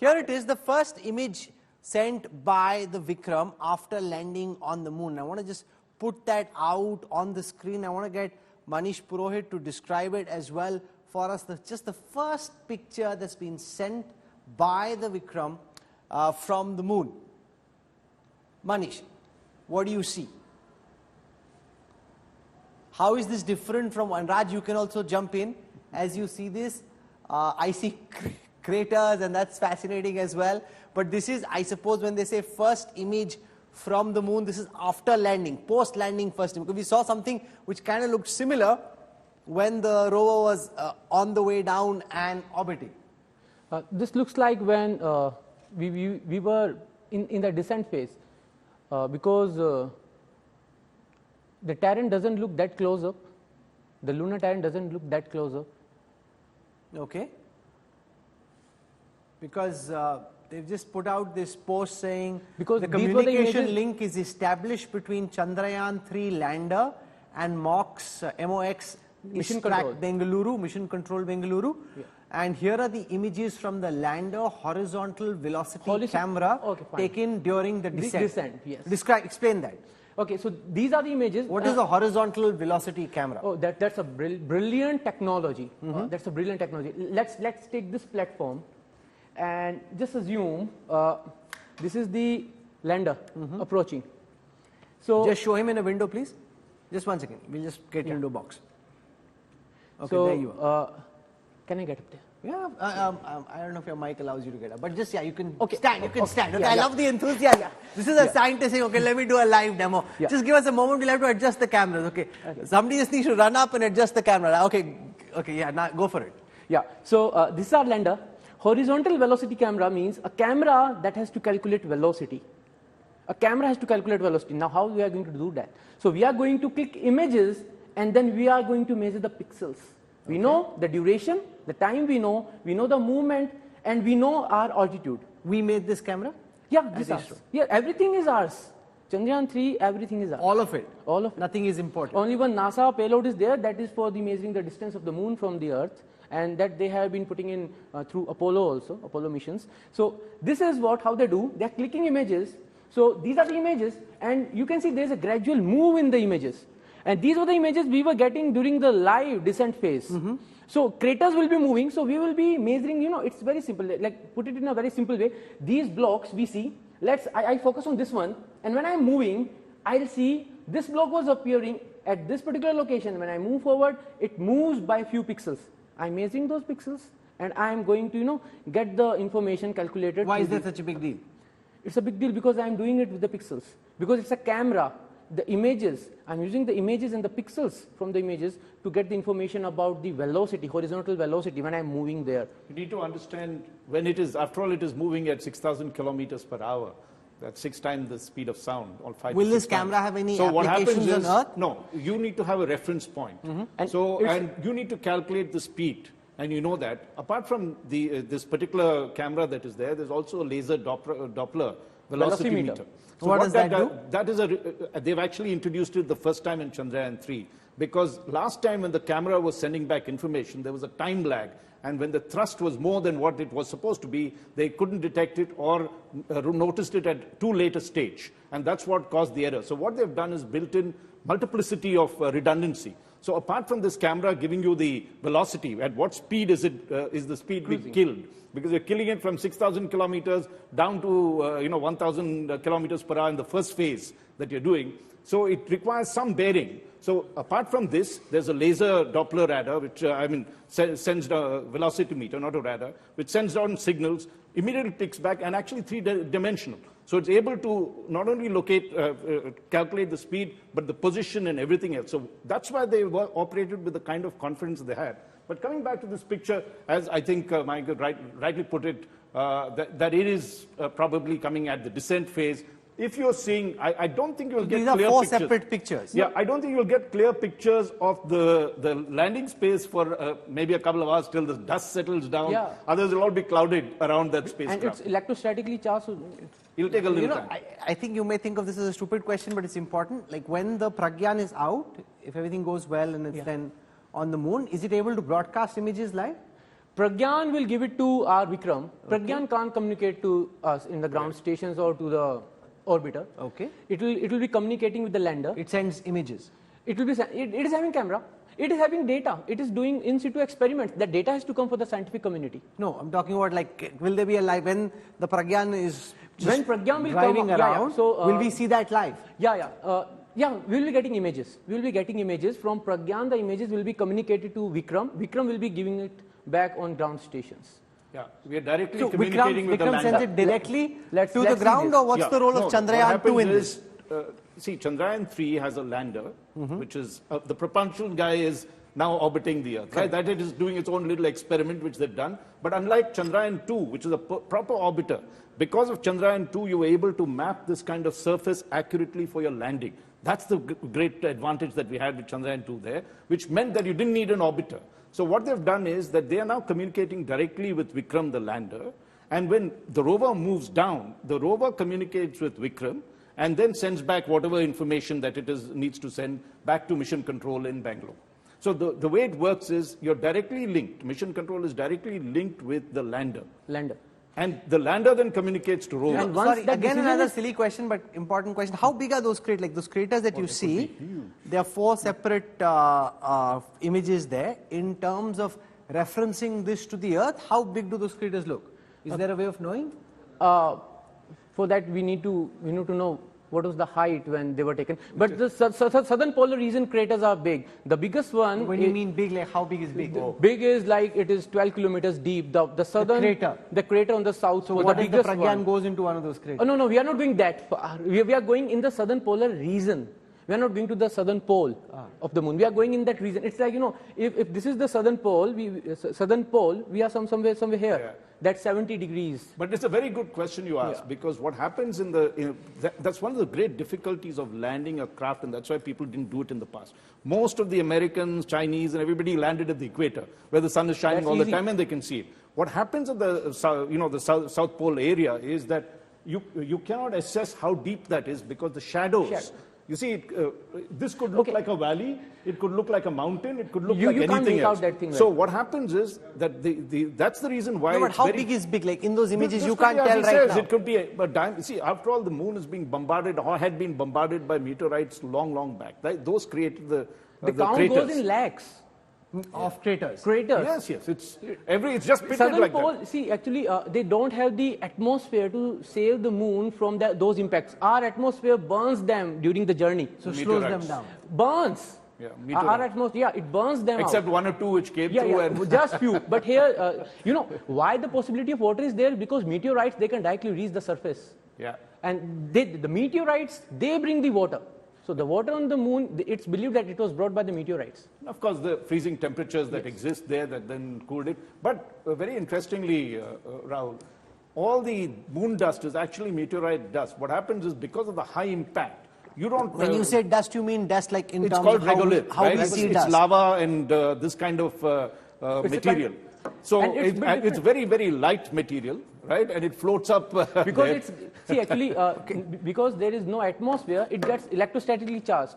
Here it is, the first image sent by the Vikram after landing on the moon. I want to just put that out on the screen. I want to get Manish Purohit to describe it as well for us. Just the first picture that's been sent by the Vikram from the moon. Manish, what do you see? How is this different from, and Raj, you can also jump in as you see this. I see craters, and that's fascinating as well. But this is, I suppose, when they say first image from the moon, this is after landing, post-landing first image. Because we saw something which kind of looked similar when the rover was on the way down and orbiting. This looks like when we were in the descent phase, because the terrain doesn't look that close up. The lunar terrain doesn't look that close up. Okay. Because they've just put out this post saying because the communication link is established between Chandrayaan-3 lander and MOX mission control Bengaluru. Yeah. And here are the images from the lander horizontal velocity camera taken during the descent. Yes. Explain that. Okay, so these are the images. What is a horizontal velocity camera? Oh, that's a brilliant technology. That's a brilliant technology. Let's take this platform and just assume this is the lander approaching. So just show him in a window, please. Just 1 second. We'll just get into a box. Okay, so, there you are. Can I get up there? Yeah, I don't know if your mic allows you to get up, but just, you can okay. stand, you can stand. Okay, I love the enthusiasm. This is a scientist saying, okay, let me do a live demo. Just give us a moment, we'll have to adjust the cameras, okay. Somebody just needs to run up and adjust the camera. Okay, now go for it. Yeah, so this is our lander. Horizontal velocity camera means a camera that has to calculate velocity. A camera has to calculate velocity. Now, how we are going to do that? So we are going to click images, and then we are going to measure the pixels. We know the duration, the time we know the movement, and we know our altitude. We made this camera? Yeah, this is ours. Yeah, everything is ours. Chandrayaan-3, everything is ours. All of it? All of it. Nothing is important? Only one NASA payload is there, that is for the measuring the distance of the moon from the Earth, and that they have been putting in through Apollo also, Apollo missions. So this is how they do. They are clicking images. So these are the images, and you can see there is a gradual move in the images. And these were the images we were getting during the live descent phase. So craters will be moving, so we will be measuring, it's very simple, like put it in a very simple way. These blocks we see, I focus on this one, and when I'm moving, I'll see this block was appearing at this particular location. When I move forward, it moves by a few pixels. I'm measuring those pixels, and I'm going to, get the information calculated. Why is that such a big deal? It's a big deal because I'm doing it with the pixels. Because it's a camera. The images, I'm using the images and the pixels from the images to get the information about the velocity, horizontal velocity when I'm moving there. You need to understand when it is, after all, it is moving at 6,000 kilometers per hour. That's 6 times the speed of sound. Will this camera have any applications on Earth? No, you need to have a reference point. And you need to calculate the speed. And you know that. Apart from this particular camera that is there, there's also a laser Doppler velocity meter. So what does that do? That is they've actually introduced it the first time in Chandrayaan-3, because last time when the camera was sending back information, there was a time lag, and when the thrust was more than what it was supposed to be, they couldn't detect it or noticed it at too late a stage, and that's what caused the error. So what they've done is built in multiplicity of redundancy. So apart from this camera giving you the velocity, at what speed is the speed being killed? Because you're killing it from 6,000 kilometers down to 1,000 kilometers per hour in the first phase that you're doing. So it requires some bearing. So apart from this, there's a laser Doppler radar, which sends a velocity meter, not a radar, which sends down signals, immediately picks back, and actually three-dimensional. So it's able to not only calculate the speed, but the position and everything else. So that's why they operated with the kind of confidence they had. But coming back to this picture, as I think Michael rightly put it, that it is probably coming at the descent phase. If you're seeing, I don't think you'll get clear pictures. These are 4 separate pictures. Yeah, I don't think you'll get clear pictures of the landing space for maybe a couple of hours till the dust settles down. Yeah. Others will all be clouded around that spacecraft. And it's electrostatically charged. So it'll take a little time. I think you may think of this as a stupid question, but it's important. Like when the Pragyan is out, if everything goes well and it's then on the moon, is it able to broadcast images live? Pragyan will give it to our Vikram. Pragyan can't communicate to us in the ground stations or to the orbiter. Okay. It will be communicating with the lander. It sends images. It is having camera. It is having data. It is doing in situ experiments. That data has to come for the scientific community. No, I'm talking about like, will there be a live, when the Pragyan is When Pragyan will driving come, around, so, will we see that live? Yeah, we will be getting images. We will be getting images from Pragyan. The images will be communicated to Vikram. Vikram will be giving it back on ground stations. Yeah, we are directly So communicating with the Vikram lander. sends it directly Let's to the see ground, this. or what's the role of Chandrayaan 2 in this? See, Chandrayaan 3 has a lander, which is, the propulsion guy is now orbiting the Earth. Right? That it is doing its own little experiment, which they've done. But unlike Chandrayaan 2, which is a proper orbiter, because of Chandrayaan 2, you were able to map this kind of surface accurately for your landing. That's the great advantage that we had with Chandrayaan 2 there, which meant that you didn't need an orbiter. So what they've done is that they are now communicating directly with Vikram, the lander. And when the rover moves down, the rover communicates with Vikram and then sends back whatever information that it needs to send back to mission control in Bangalore. So the way it works is you're directly linked. Mission control is directly linked with the lander. And the lander then communicates to rover. And sorry, again another silly question, but important question. How big are those craters? Like those craters that you see, there are 4 separate images there. In terms of referencing this to the Earth, how big do those craters look? Is there a way of knowing? For that, we need to know what was the height when they were taken. But the southern polar region craters are big. The biggest one. When you mean big, like how big is big? Big is like it is 12 kilometers deep. The southern the crater on the south. So what if the Pragyan goes into one of those craters? Oh, no, we are not going that far. We are going in the southern polar region. We are not going to the southern pole of the moon. We are going in that region. It's like, if this is the southern pole, we are somewhere here. Yeah. That's 70 degrees. But it's a very good question you ask, because what happens that's one of the great difficulties of landing a craft, and that's why people didn't do it in the past. Most of the Americans, Chinese, and everybody landed at the equator, where the sun is shining all the time and they can see it. What happens at the South Pole area is that you cannot assess how deep that is, because the shadows. You see, this could look like a valley, it could look like a mountain, it could look like anything can't make else. Out that thing, so what happens is that that's the reason why. No, but how big is big? Like in those images, you can't tell right now. It could be see, after all, the moon is being bombarded or had been bombarded by meteorites long back. Those created the count craters. Goes in lakhs. Of craters. Yes, it's just pitted Southern like pole, that. See, actually, they don't have the atmosphere to save the moon from those impacts. Our atmosphere burns them during the journey. So slows them down. Burns. Yeah, our atmosphere, it burns them Except out. 1 or 2 which came through. And Just few. But here, why the possibility of water is there? Because meteorites, they can directly reach the surface. Yeah. And the meteorites, they bring the water. So the water on the moon, it's believed that it was brought by the meteorites. Of course, the freezing temperatures that exist there that then cooled it. But very interestingly, Rahul, all the moon dust is actually meteorite dust. What happens is because of the high impact, you don't... When you say dust, you mean dust like in it's terms called of regolith, how right? we see dust. It's lava and this kind of material. So it's very, very light material, right? And it floats up because because there is no atmosphere, it gets electrostatically charged.